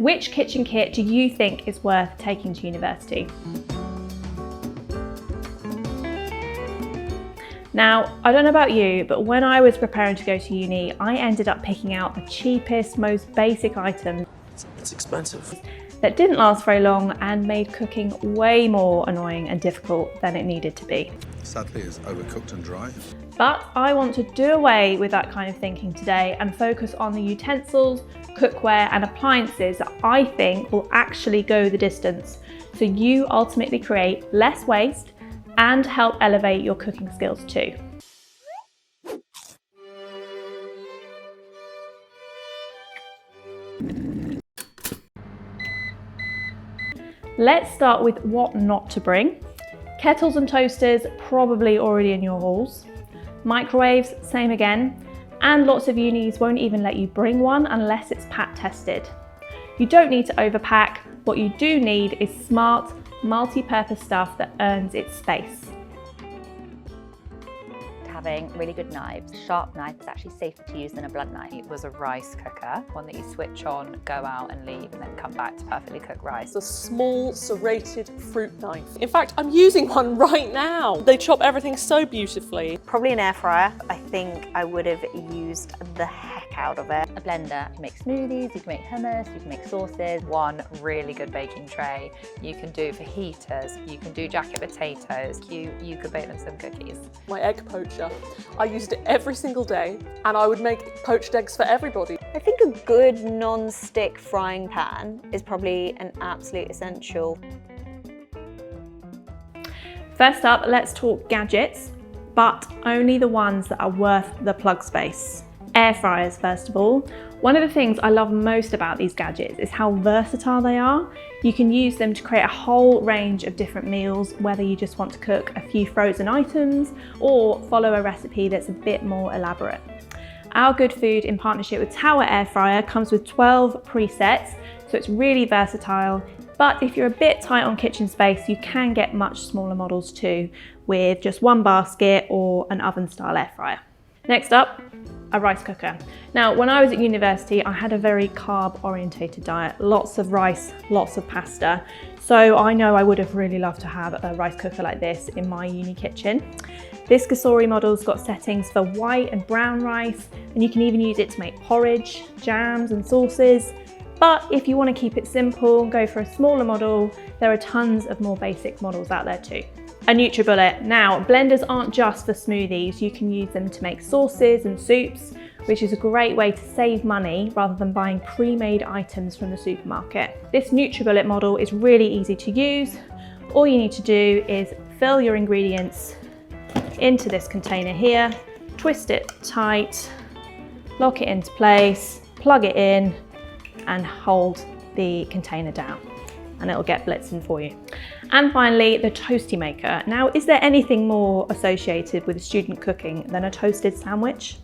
Which kitchen kit do you think is worth taking to university? Now, I don't know about you, but when I was preparing to go to uni, I ended up picking out the cheapest, most basic item. It's expensive. That didn't last very long and made cooking way more annoying and difficult than it needed to be. Sadly, it's overcooked and dry. But I want to do away with that kind of thinking today and focus on the utensils, cookware and appliances that I think will actually go the distance, so you ultimately create less waste and help elevate your cooking skills too. Let's start with what not to bring. Kettles and toasters, probably already in your halls. Microwaves, same again. And lots of unis won't even let you bring one unless it's pat tested. You don't need to overpack. What you do need is smart, multi-purpose stuff that earns its space. Having really good knives. A sharp knife is actually safer to use than a blunt knife. It was a rice cooker, one that you switch on, go out and leave, and then come back to perfectly cook rice. A small serrated fruit knife. In fact, I'm using one right now. They chop everything so beautifully. Probably an air fryer. I think I would have used the heck out of it. A blender, you can make smoothies, you can make hummus, you can make sauces. One really good baking tray. You can do fajitas, you can do jacket potatoes. You could bake them some cookies. My egg poacher. I used it every single day and I would make poached eggs for everybody. I think a good non-stick frying pan is probably an absolute essential. First up, let's talk gadgets, but only the ones that are worth the plug space. Air fryers, first of all. One of the things I love most about these gadgets is how versatile they are. You can use them to create a whole range of different meals, whether you just want to cook a few frozen items or follow a recipe that's a bit more elaborate. Our Good Food, in partnership with Tower Air Fryer, comes with 12 presets, so it's really versatile. But if you're a bit tight on kitchen space, you can get much smaller models too, with just one basket or an oven style air fryer. Next up, a rice cooker. Now, when I was at university, I had a very carb orientated diet, lots of rice, lots of pasta. So I know I would have really loved to have a rice cooker like this in my uni kitchen. This Gasori model's got settings for white and brown rice, and you can even use it to make porridge, jams and sauces. But if you want to keep it simple, go for a smaller model, there are tons of more basic models out there too. A NutriBullet. Now, blenders aren't just for smoothies. You can use them to make sauces and soups, which is a great way to save money rather than buying pre-made items from the supermarket. This NutriBullet model is really easy to use. All you need to do is fill your ingredients into this container here, twist it tight, lock it into place, plug it in, and hold the container down, and it'll get blitzing for you. And finally, the toasty maker. Now, is there anything more associated with student cooking than a toasted sandwich?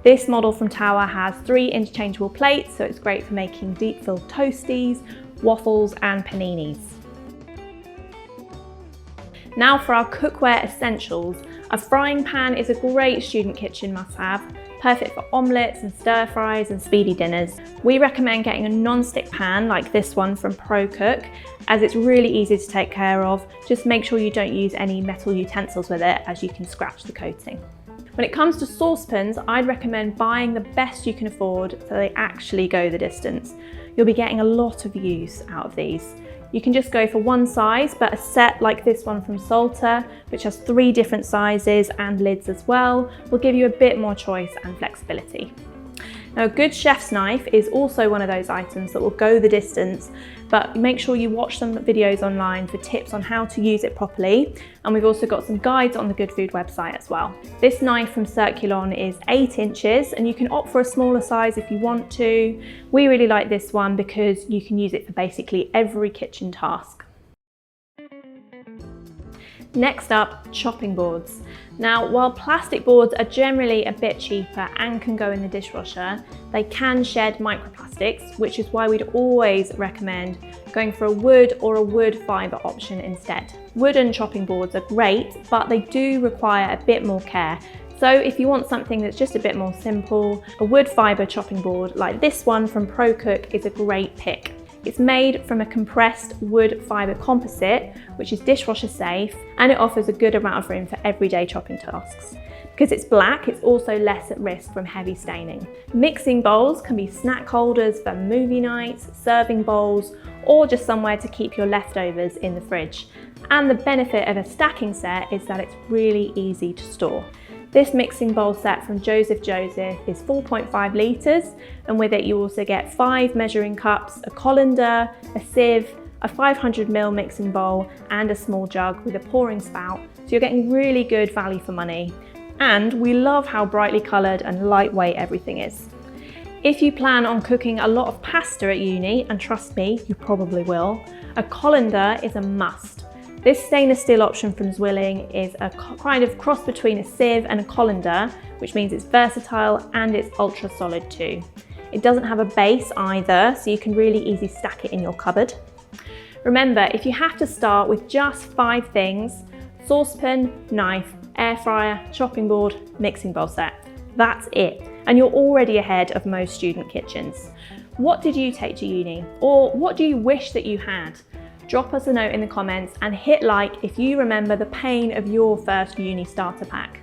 This model from Tower has 3 interchangeable plates, so it's great for making deep filled toasties, waffles and paninis. Now for our cookware essentials. A frying pan is a great student kitchen must-have, perfect for omelettes and stir fries and speedy dinners. We recommend getting a non-stick pan like this one from ProCook, as it's really easy to take care of. Just make sure you don't use any metal utensils with it, as you can scratch the coating. When it comes to saucepans, I'd recommend buying the best you can afford so they actually go the distance. You'll be getting a lot of use out of these. You can just go for one size, but a set like this one from Salter, which has 3 different sizes and lids as well, will give you a bit more choice and flexibility. Now, a good chef's knife is also one of those items that will go the distance, but make sure you watch some videos online for tips on how to use it properly. And we've also got some guides on the Good Food website as well. This knife from Circulon is 8 inches, and you can opt for a smaller size if you want to. We really like this one because you can use it for basically every kitchen task. Next up, chopping boards. Now, while plastic boards are generally a bit cheaper and can go in the dishwasher, they can shed microplastics, which is why we'd always recommend going for a wood or a wood fibre option instead. Wooden chopping boards are great, but they do require a bit more care. So if you want something that's just a bit more simple, a wood fibre chopping board like this one from ProCook is a great pick. It's made from a compressed wood fibre composite, which is dishwasher safe, and it offers a good amount of room for everyday chopping tasks. Because it's black, it's also less at risk from heavy staining. Mixing bowls can be snack holders for movie nights, serving bowls, or just somewhere to keep your leftovers in the fridge. And the benefit of a stacking set is that it's really easy to store. This mixing bowl set from Joseph is 4.5 litres, and with it you also get 5 measuring cups, a colander, a sieve, a 500ml mixing bowl, and a small jug with a pouring spout, so you're getting really good value for money. And we love how brightly coloured and lightweight everything is. If you plan on cooking a lot of pasta at uni, and trust me, you probably will, a colander is a must. This stainless steel option from Zwilling is a kind of cross between a sieve and a colander, which means it's versatile and it's ultra solid too. It doesn't have a base either, so you can really easily stack it in your cupboard. Remember, if you have to start with just 5 things, saucepan, knife, air fryer, chopping board, mixing bowl set, that's it. And you're already ahead of most student kitchens. What did you take to uni? Or what do you wish that you had? Drop us a note in the comments and hit like if you remember the pain of your first uni starter pack.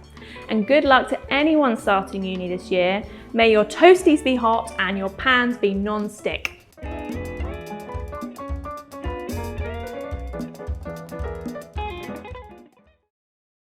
And good luck to anyone starting uni this year. May your toasties be hot and your pans be non-stick.